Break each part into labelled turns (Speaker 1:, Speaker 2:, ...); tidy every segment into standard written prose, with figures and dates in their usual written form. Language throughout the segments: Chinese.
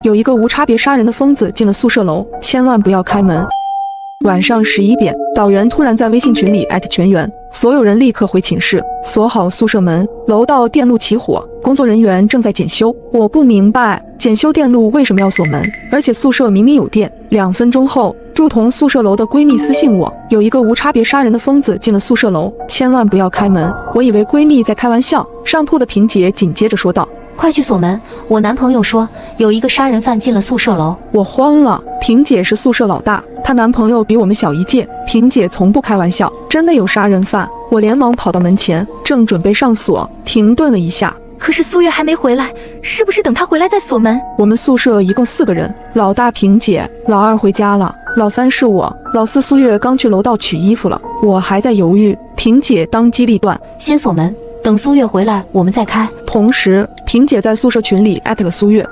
Speaker 1: 有一个无差别杀人的疯子进了宿舍楼，千万不要开门。晚上11点，导员突然在微信群里艾特全员，所有人立刻回寝室，锁好宿舍门。楼道电路起火，工作人员正在检修。我不明白检修电路为什么要锁门，而且宿舍明明有电。2分钟后，住同宿舍楼的闺蜜私信我，有一个无差别杀人的疯子进了宿舍楼，千万不要开门。我以为闺蜜在开玩笑，上铺的萍姐紧接着说道：
Speaker 2: 快去锁门！我男朋友说有一个杀人犯进了宿舍楼。
Speaker 1: 我慌了，萍姐是宿舍老大，她男朋友比我们小1届，萍姐从不开玩笑，真的有杀人犯。我连忙跑到门前，正准备上锁，停顿了一下。
Speaker 2: 可是苏月还没回来，是不是等他回来再锁门？
Speaker 1: 我们宿舍一共4个人，老大萍姐，老二回家了，老三是我，老四苏月刚去楼道取衣服了。我还在犹豫，萍姐当机立断，
Speaker 2: 先锁门，等苏月回来我们再开。
Speaker 1: 同时，萍姐在宿舍群里艾特了苏月，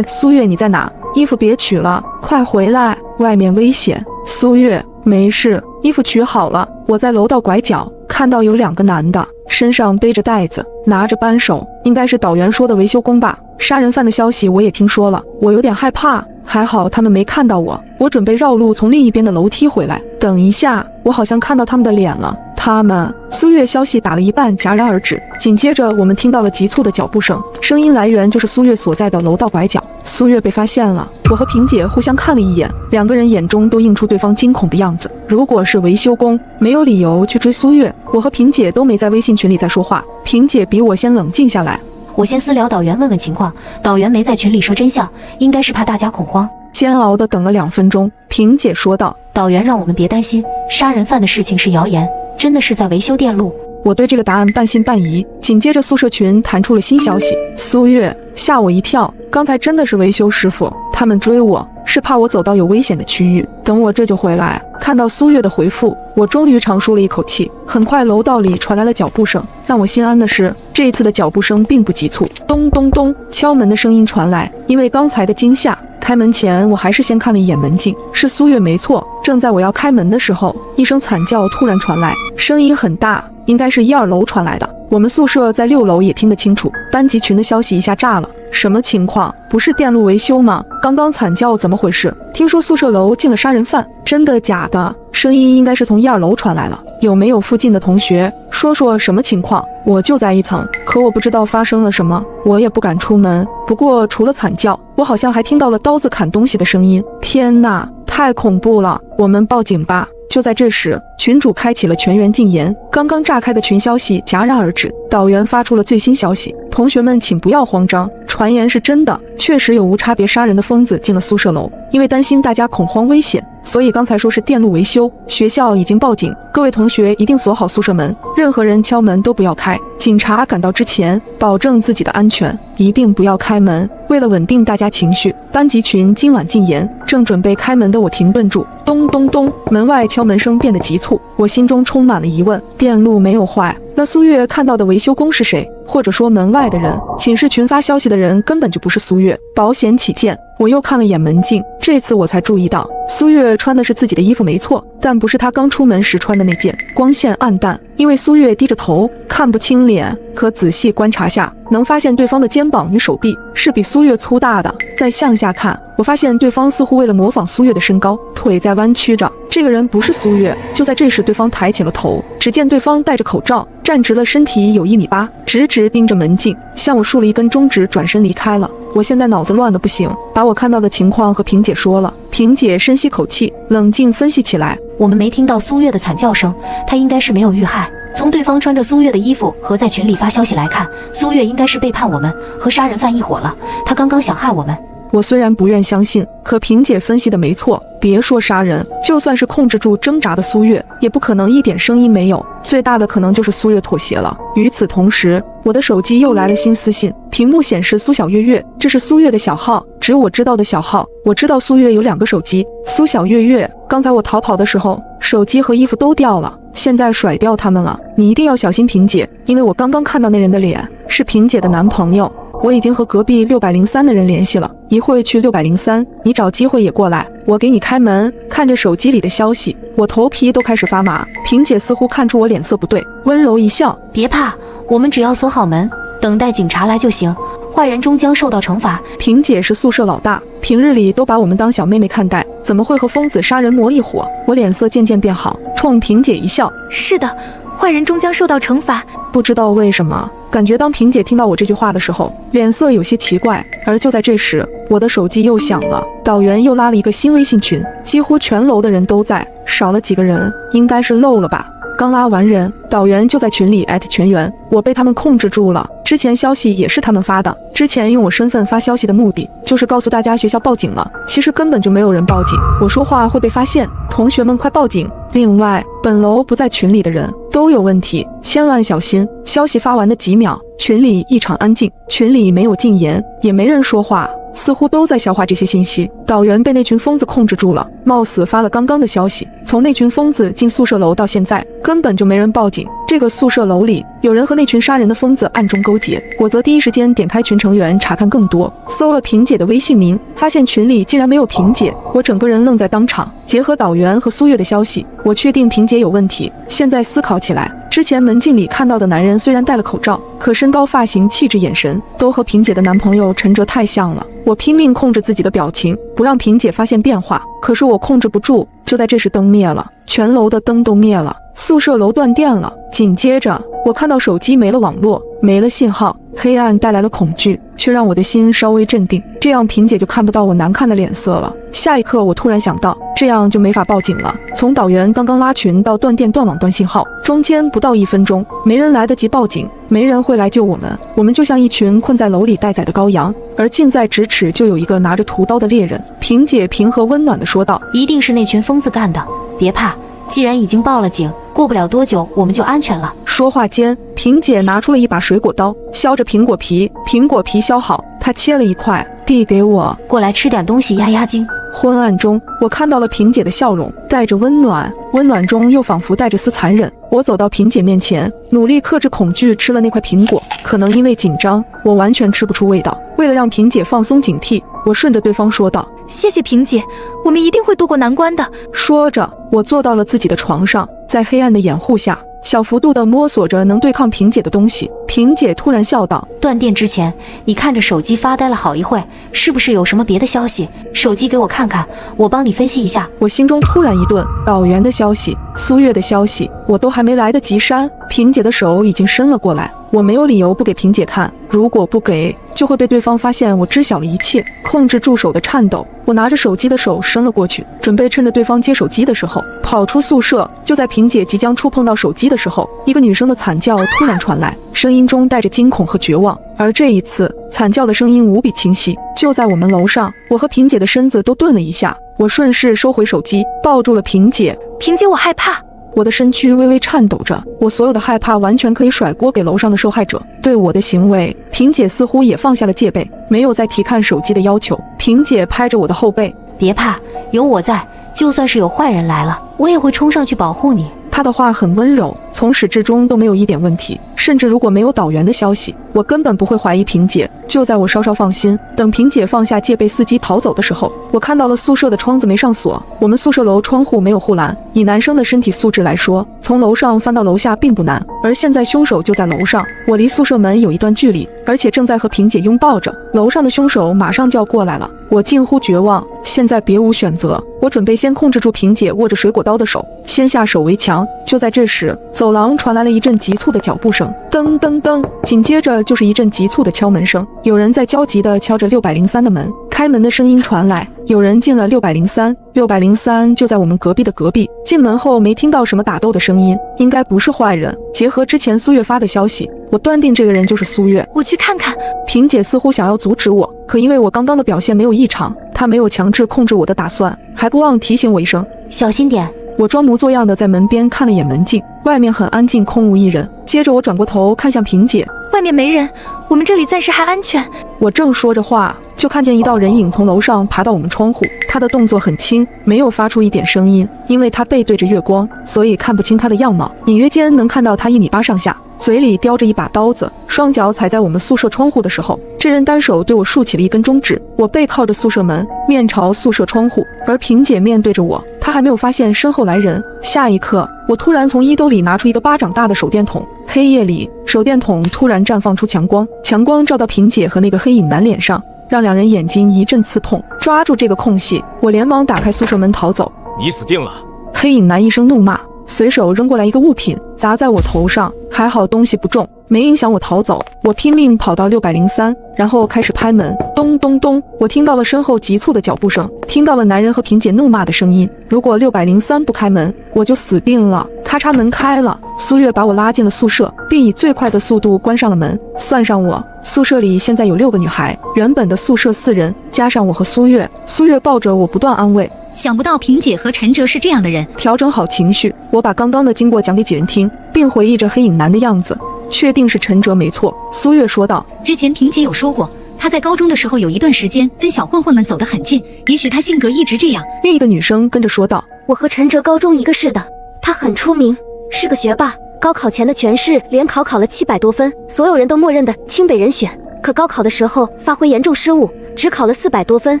Speaker 1: 苏月你在哪？衣服别取了，快回来，外面危险。苏月，没事，衣服取好了。我在楼道拐角看到有2个男的，身上背着袋子，拿着扳手，应该是导员说的维修工吧。杀人犯的消息我也听说了，我有点害怕，还好他们没看到我。我准备绕路从另一边的楼梯回来。等一下，我好像看到他们的脸了。他们……苏月消息打了一半戛然而止，紧接着我们听到了急促的脚步声，声音来源就是苏月所在的楼道拐角。苏月被发现了，我和萍姐互相看了一眼，2个人眼中都映出对方惊恐的样子。如果是维修工，没有理由去追苏月。我和萍姐都没在微信群里再说话，萍姐比我先冷静下来。
Speaker 2: 我先私聊导员问问情况，导员没在群里说真相，应该是怕大家恐慌。
Speaker 1: 煎熬地等了2分钟，萍姐说道：
Speaker 2: 导员让我们别担心，杀人犯的事情是谣言，真的是在维修电路。
Speaker 1: 我对这个答案半信半疑。紧接着宿舍群弹出了新消息，苏月，吓我一跳，刚才真的是维修师傅，他们追我是怕我走到有危险的区域，等我这就回来。看到苏月的回复，我终于长舒了一口气。很快楼道里传来了脚步声，让我心安的是，这一次的脚步声并不急促，咚咚咚，敲门的声音传来。因为刚才的惊吓，开门前我还是先看了一眼门禁，是苏月没错。正在我要开门的时候，一声惨叫突然传来，声音很大，应该是1、2楼传来的。我们宿舍在6楼也听得清楚，班级群的消息一下炸了。什么情况？不是电路维修吗？刚刚惨叫怎么回事？听说宿舍楼进了杀人犯，真的假的？声音应该是从1、2楼传来了。有没有附近的同学说说什么情况？我就在1层，可我不知道发生了什么，我也不敢出门。不过除了惨叫，我好像还听到了刀子砍东西的声音。天哪，太恐怖了！我们报警吧。就在这时，群主开启了全员禁言，刚刚炸开的群消息戛然而止。导员发出了最新消息，同学们请不要慌张，传言是真的，确实有无差别杀人的疯子进了宿舍楼。因为担心大家恐慌危险，所以刚才说是电路维修。学校已经报警，各位同学一定锁好宿舍门，任何人敲门都不要开。警察赶到之前，保证自己的安全，一定不要开门。为了稳定大家情绪，班级群今晚禁言。正准备开门的我停顿住，咚咚咚，门外敲门声变得急促，我心中充满了疑问：电路没有坏，那苏月看到的维修工是谁？或者说门外的人？寝室群发消息的人根本就不是苏月。保险起见，我又看了眼门禁，这次我才注意到，苏月穿的是自己的衣服没错，但不是她刚出门时穿的那件，光线暗淡，因为苏月低着头，看不清脸，可仔细观察下，能发现对方的肩膀与手臂是比苏月粗大的。再向下看，我发现对方似乎为了模仿苏月的身高，腿在弯曲着。这个人不是苏月。就在这时，对方抬起了头，只见对方戴着口罩，站直了身体有1.8米，直直盯着门禁，向我竖了一根中指，转身离开了。我现在脑子乱得不行，把我看到的情况和萍姐说了。萍姐深吸口气，冷静分析起来。
Speaker 2: 我们没听到苏月的惨叫声，她应该是没有遇害。从对方穿着苏月的衣服和在群里发消息来看，苏月应该是背叛我们，和杀人犯一伙了。她刚刚想害我们。
Speaker 1: 我虽然不愿相信，可萍姐分析的没错，别说杀人，就算是控制住挣扎的苏月，也不可能一点声音没有，最大的可能就是苏月妥协了。与此同时，我的手机又来了新私信，屏幕显示苏小月月，这是苏月的小号，只有我知道的小号。我知道苏月有2个手机。苏小月月，刚才我逃跑的时候，手机和衣服都掉了，现在甩掉他们了，你一定要小心萍姐，因为我刚刚看到那人的脸，是萍姐的男朋友。我已经和隔壁603的人联系了，一会去603，你找机会也过来，我给你开门。看着手机里的消息，我头皮都开始发麻。萍姐似乎看出我脸色不对，温柔一笑：
Speaker 2: 别怕，我们只要锁好门，等待警察来就行。坏人终将受到惩罚。
Speaker 1: 萍姐是宿舍老大，平日里都把我们当小妹妹看待，怎么会和疯子杀人魔一伙？我脸色渐渐变好，冲萍姐一笑：
Speaker 3: 是的，坏人终将受到惩罚。
Speaker 1: 不知道为什么，感觉当萍姐听到我这句话的时候，脸色有些奇怪。而就在这时，我的手机又响了，导员又拉了一个新微信群，几乎全楼的人都在，少了几个人，应该是漏了吧。刚拉完人，导员就在群里艾特全员，我被他们控制住了。之前消息也是他们发的，之前用我身份发消息的目的就是告诉大家学校报警了，其实根本就没有人报警，我说话会被发现，同学们快报警。另外，本楼不在群里的人都有问题，千万小心。消息发完的几秒，群里异常安静，群里没有禁言，也没人说话，似乎都在消化这些信息。导员被那群疯子控制住了，貌似发了刚刚的消息。从那群疯子进宿舍楼到现在，根本就没人报警。这个宿舍楼里有人和那群杀人的疯子暗中勾结，我则第一时间点开群成员查看更多，搜了萍姐的微信名，发现群里竟然没有萍姐，我整个人愣在当场。结合导员和苏月的消息，我确定萍姐有问题。现在思考起来，之前门禁里看到的男人虽然戴了口罩，可身高、发型、气质、眼神都和萍姐的男朋友陈哲太像了。我拼命控制自己的表情，不让萍姐发现变化，可是我控制不住。就在这时，灯灭了，全楼的灯都灭了，宿舍楼断电了。紧接着，我看到手机没了网络，没了信号，黑暗带来了恐惧，却让我的心稍微镇定，这样萍姐就看不到我难看的脸色了。下一刻，我突然想到，这样就没法报警了。从导员刚刚拉群到断电、断网、断信号，中间不到1分钟，没人来得及报警，没人会来救我们。我们就像一群困在楼里待宰的羔羊，而近在咫尺就有一个拿着屠刀的猎人。萍姐平和温暖地说道：
Speaker 2: 一定是那群疯子干的，别怕，既然已经报了警，过不了多久我们就安全了。
Speaker 1: 说话间，萍姐拿出了一把水果刀，削着苹果皮，苹果皮削好，她切了一块递给我，
Speaker 2: 过来吃点东西压压惊。
Speaker 1: 昏暗中，我看到了萍姐的笑容，带着温暖，温暖中又仿佛带着丝残忍。我走到萍姐面前，努力克制恐惧，吃了那块苹果。可能因为紧张，我完全吃不出味道。为了让萍姐放松警惕，我顺着对方说道：
Speaker 3: 谢谢萍姐，我们一定会渡过难关的。
Speaker 1: 说着，我坐到了自己的床上，在黑暗的掩护下，小幅度地摸索着能对抗萍姐的东西。萍姐突然笑道：
Speaker 2: 断电之前，你看着手机发呆了好一会，是不是有什么别的消息？手机给我看看，我帮你分析一下。
Speaker 1: 我心中突然一顿，导员的消息，苏月的消息，我都还没来得及删，萍姐的手已经伸了过来。我没有理由不给萍姐看，如果不给，就会被对方发现我知晓了一切。控制住手的颤抖，我拿着手机的手伸了过去，准备趁着对方接手机的时候跑出宿舍。就在萍姐即将触碰到手机的时候，一个女生的惨叫突然传来，声音中带着惊恐和绝望。而这一次，惨叫的声音无比清晰，就在我们楼上。我和萍姐的身子都顿了一下，我顺势收回手机，抱住了萍姐。
Speaker 3: 萍姐，我害怕。
Speaker 1: 我的身躯微微颤抖着，我所有的害怕完全可以甩锅给楼上的受害者。对我的行为，萍姐似乎也放下了戒备，没有再提看手机的要求。萍姐拍着我的后背：
Speaker 2: 别怕，有我在，就算是有坏人来了，我也会冲上去保护你。
Speaker 1: 她的话很温柔，从始至终都没有一点问题，甚至如果没有导员的消息，我根本不会怀疑萍姐。就在我稍稍放心，等萍姐放下戒备伺机逃走的时候，我看到了宿舍的窗子没上锁，我们宿舍楼窗户没有护栏。以男生的身体素质来说，从楼上翻到楼下并不难，而现在凶手就在楼上，我离宿舍门有一段距离，而且正在和萍姐拥抱着，楼上的凶手马上就要过来了。我近乎绝望，现在别无选择，我准备先控制住萍姐握着水果刀的手，先下手为强。就在这时，走廊传来了一阵急促的脚步声，噔噔噔，紧接着就是一阵急促的敲门声，有人在焦急地敲着603的门。开门的声音传来，有人进了603，603就在我们隔壁的隔壁。进门后没听到什么打斗的声音，应该不是坏人。结合之前苏月发的消息，我断定这个人就是苏月。
Speaker 3: 我去看看。
Speaker 1: 萍姐似乎想要阻止我，可因为我刚刚的表现没有异常，她没有强制控制我的打算，还不忘提醒我一声
Speaker 2: 小心点。
Speaker 1: 我装模作样的在门边看了眼门禁，外面很安静，空无一人。接着我转过头看向萍姐，
Speaker 3: 外面没人，我们这里暂时还安全。
Speaker 1: 我正说着话，就看见一道人影从楼上爬到我们窗户，他的动作很轻，没有发出一点声音，因为他背对着月光，所以看不清他的样貌，隐约间能看到他1.8米上下，嘴里叼着一把刀子，双脚踩在我们宿舍窗户的时候，这人单手对我竖起了一根中指。我背靠着宿舍门，面朝宿舍窗户，而萍姐面对着我，她还没有发现身后来人。下一刻，我突然从衣兜里拿出一个巴掌大的手电筒，黑夜里，手电筒突然绽放出强光，强光照到萍姐和那个黑影男脸上，让两人眼睛一阵刺痛。抓住这个空隙，我连忙打开宿舍门逃走。
Speaker 4: 你死定了！
Speaker 1: 黑影男一声怒骂，随手扔过来一个物品，砸在我头上，还好东西不重，没影响我逃走。我拼命跑到603，然后开始拍门，咚咚咚，我听到了身后急促的脚步声，听到了男人和萍姐怒骂的声音。如果603不开门，我就死定了。咔嚓，门开了，苏月把我拉进了宿舍，并以最快的速度关上了门。算上我，宿舍里现在有6个女孩，原本的宿舍4人，加上我和苏月。苏月抱着我不断安慰，
Speaker 5: 想不到萍姐和陈哲是这样的人。
Speaker 1: 调整好情绪，我把刚刚的经过讲给几人听，并回忆着黑影男的样子。确定是陈哲没错，苏月说道。
Speaker 5: 之前萍姐有说过，她在高中的时候有一段时间跟小混混们走得很近，也许她性格一直这样。
Speaker 1: 另一个女生跟着说道。
Speaker 6: 我和陈哲高中一个市的，他很出名，是个学霸，高考前的全市联考考了700多分，所有人都默认的清北人选。可高考的时候发挥严重失误，只考了400多分，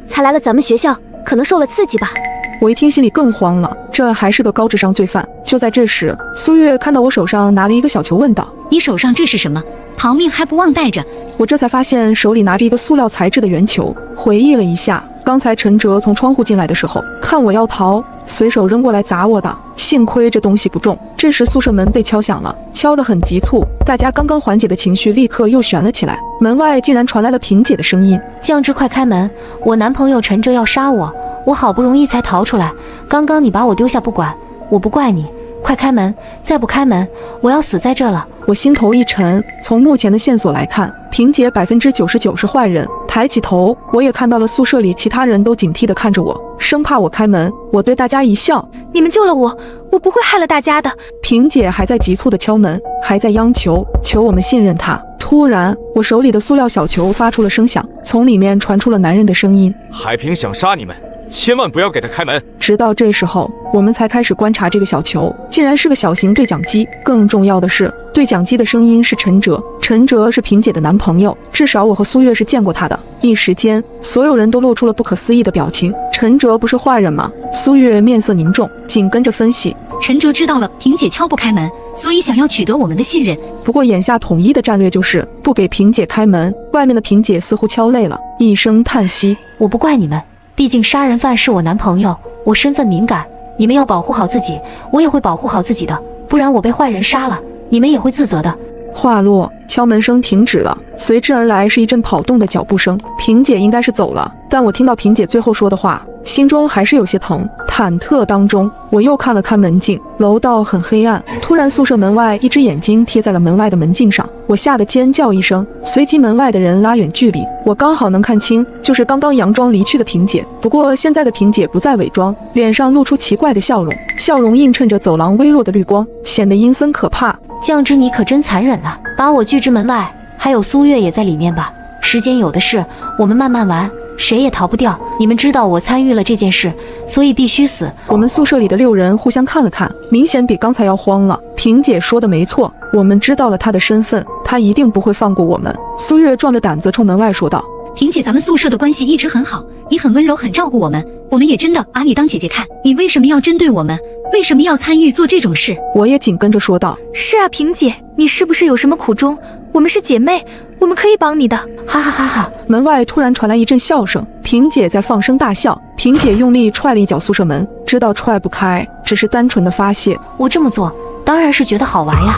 Speaker 6: 才来了咱们学校，可能受了刺激吧。
Speaker 1: 我一听心里更慌了，这还是个高智商罪犯。就在这时，苏月看到我手上拿了一个小球，问道：
Speaker 5: 你手上这是什么？逃命还不忘带着。
Speaker 1: 我这才发现手里拿着一个塑料材质的圆球，回忆了一下，刚才陈哲从窗户进来的时候，看我要逃，随手扔过来砸我的，幸亏这东西不重。这时宿舍门被敲响了，敲得很急促，大家刚刚缓解的情绪立刻又悬了起来。门外竟然传来了萍姐的声音：
Speaker 2: 酱汁，快开门，我男朋友陈哲要杀我，我好不容易才逃出来，刚刚你把我丢下不管，我不怪你，快开门，再不开门，我要死在这了。
Speaker 1: 我心头一沉，从目前的线索来看，萍姐99%是坏人。抬起头，我也看到了宿舍里其他人都警惕地看着我，生怕我开门。我对大家一笑：
Speaker 3: 你们救了我，我不会害了大家的。
Speaker 1: 萍姐还在急促地敲门，还在央求我们信任她。突然，我手里的塑料小球发出了声响，从里面传出了男人的声音：
Speaker 4: 海平想杀你们，千万不要给他开门。
Speaker 1: 直到这时候，我们才开始观察这个小球，竟然是个小型对讲机。更重要的是，对讲机的声音是陈哲，陈哲是萍姐的男朋友，至少我和苏月是见过他的。一时间，所有人都露出了不可思议的表情。陈哲不是坏人吗？苏月面色凝重，紧跟着分析：
Speaker 5: 陈哲知道了萍姐敲不开门，所以想要取得我们的信任。
Speaker 1: 不过眼下统一的战略就是不给萍姐开门。外面的萍姐似乎敲累了，一声叹息：
Speaker 2: 我不怪你们，毕竟杀人犯是我男朋友，我身份敏感，你们要保护好自己，我也会保护好自己的，不然我被坏人杀了，你们也会自责的。
Speaker 1: 话落，敲门声停止了，随之而来是一阵跑动的脚步声。萍姐应该是走了，但我听到萍姐最后说的话，心中还是有些疼。忐忑当中，我又看了看门禁，楼道很黑暗。突然，宿舍门外一只眼睛贴在了门外的门镜上，我吓得尖叫一声，随即门外的人拉远距离，我刚好能看清，就是刚刚佯装离去的萍姐。不过现在的萍姐不再伪装，脸上露出奇怪的笑容，笑容映衬着走廊微弱的绿光，显得阴森可怕。
Speaker 2: 酱汁，你可真残忍啊，把我拒之门外。还有苏月也在里面吧，时间有的是，我们慢慢玩，谁也逃不掉。你们知道我参与了这件事，所以必须死。
Speaker 1: 我们宿舍里的6人互相看了看，明显比刚才要慌了。萍姐说的没错，我们知道了她的身份，她一定不会放过我们。苏月壮着胆子冲门外说道：
Speaker 5: 萍姐，咱们宿舍的关系一直很好，你很温柔，很照顾我们，我们也真的把你当姐姐看，你为什么要针对我们？为什么要参与做这种事？
Speaker 1: 我也紧跟着说道：
Speaker 3: 是啊，萍姐，你是不是有什么苦衷？我们是姐妹，我们可以帮你的。
Speaker 2: 哈哈哈哈！
Speaker 1: 门外突然传来一阵笑声，萍姐在放声大笑。萍姐用力踹了一脚宿舍门，知道踹不开，只是单纯的发泄。
Speaker 2: 我这么做当然是觉得好玩呀，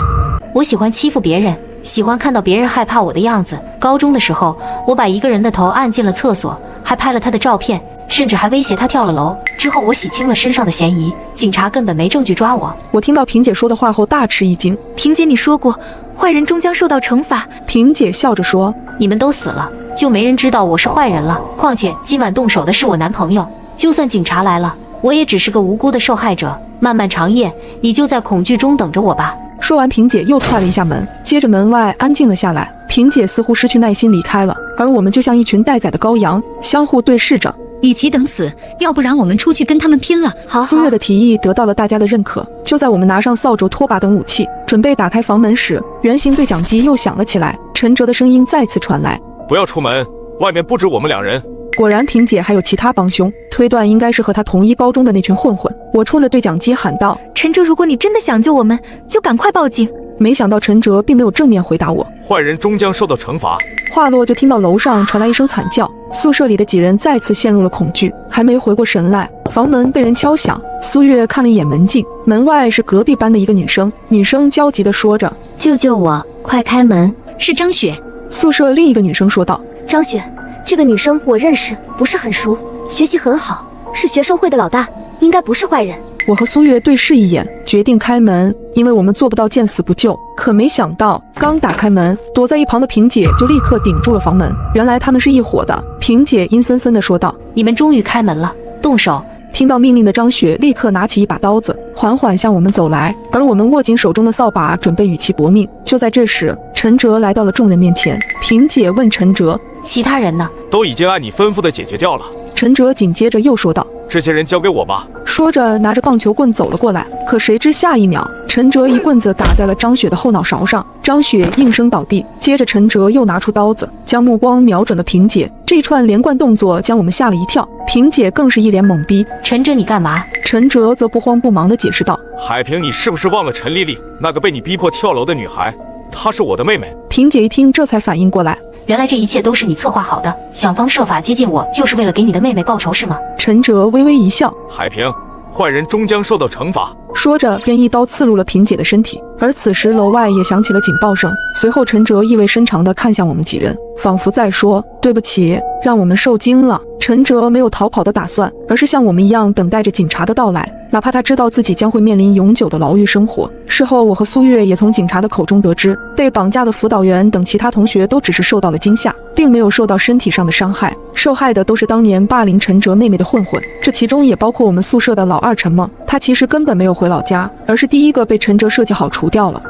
Speaker 2: 我喜欢欺负别人，喜欢看到别人害怕我的样子。高中的时候，我把一个人的头按进了厕所，还拍了他的照片，甚至还威胁他跳了楼。之后我洗清了身上的嫌疑，警察根本没证据抓我。
Speaker 1: 我听到萍姐说的话后大吃一惊。
Speaker 3: 萍姐，你说过坏人终将受到惩罚。
Speaker 1: 萍姐笑着说：
Speaker 2: 你们都死了，就没人知道我是坏人了。况且今晚动手的是我男朋友，就算警察来了，我也只是个无辜的受害者。漫漫长夜，你就在恐惧中等着我吧。
Speaker 1: 说完，萍姐又踹了一下门，接着门外安静了下来。萍姐似乎失去耐心离开了，而我们就像一群待宰的羔羊，相互对视着。
Speaker 5: 与其等死，要不然我们出去跟他们拼了。
Speaker 6: 好，
Speaker 1: 苏月的提议得到了大家的认可。就在我们拿上扫帚、拖把等武器，准备打开房门时，圆形对讲机又响了起来。陈哲的声音再次传来：
Speaker 4: 不要出门，外面不止我们2人，
Speaker 1: 果然萍姐还有其他帮凶，推断应该是和她同一高中的那群混混。我冲着对讲机喊道：
Speaker 3: 陈哲，如果你真的想救我们，就赶快报警。
Speaker 1: 没想到陈哲并没有正面回答我，
Speaker 4: 坏人终将受到惩罚。
Speaker 1: 话落就听到楼上传来一声惨叫，宿舍里的几人再次陷入了恐惧，还没回过神来，房门被人敲响。苏月看了一眼门禁，门外是隔壁班的一个女生，女生焦急地说着：
Speaker 6: 救救我，快开门！
Speaker 5: 是张雪。
Speaker 1: 宿舍另一个女生说道：
Speaker 6: 张雪，这个女生我认识，不是很熟，学习很好，是学生会的老大，应该不是坏人。
Speaker 1: 我和苏月对视一眼，决定开门，因为我们做不到见死不救。可没想到，刚打开门，躲在一旁的萍姐就立刻顶住了房门。原来他们是一伙的。萍姐阴森森地说道：
Speaker 2: 你们终于开门了，动手！
Speaker 1: 听到命令的张雪立刻拿起一把刀子，缓缓向我们走来，而我们握紧手中的扫把，准备与其搏命。就在这时，陈哲来到了众人面前。萍姐问陈哲：
Speaker 2: 其他人呢？
Speaker 4: 都已经按你吩咐的解决掉了。
Speaker 1: 陈哲紧接着又说道：
Speaker 4: 这些人交给我吧。
Speaker 1: 说着拿着棒球棍走了过来，可谁知下一秒，陈哲一棍子打在了张雪的后脑勺上，张雪应声倒地。接着陈哲又拿出刀子，将目光瞄准了萍姐。这一串连贯动作将我们吓了一跳，萍姐更是一脸懵逼。
Speaker 2: 陈哲，你干嘛？
Speaker 1: 陈哲则不慌不忙地解释道：
Speaker 4: 海平，你是不是忘了陈丽丽，那个被你逼迫跳楼的女孩？她是我的妹妹。
Speaker 1: 萍姐一听，这才反应过来，
Speaker 2: 原来这一切都是你策划好的，想方设法接近我，就是为了给你的妹妹报仇是吗？
Speaker 1: 陈哲微微一笑：
Speaker 4: 海平，坏人终将受到惩罚。
Speaker 1: 说着便一刀刺入了萍姐的身体。而此时楼外也响起了警报声，随后陈哲意味深长地看向我们几人，仿佛在说：对不起，让我们受惊了。陈哲没有逃跑的打算，而是像我们一样等待着警察的到来，哪怕他知道自己将会面临永久的牢狱生活。事后我和苏月也从警察的口中得知，被绑架的辅导员等其他同学都只是受到了惊吓，并没有受到身体上的伤害，受害的都是当年霸凌陈哲妹妹的混混，这其中也包括我们宿舍的老二陈梦。他其实根本没有回老家，而是第一个被陈哲设计好除掉了。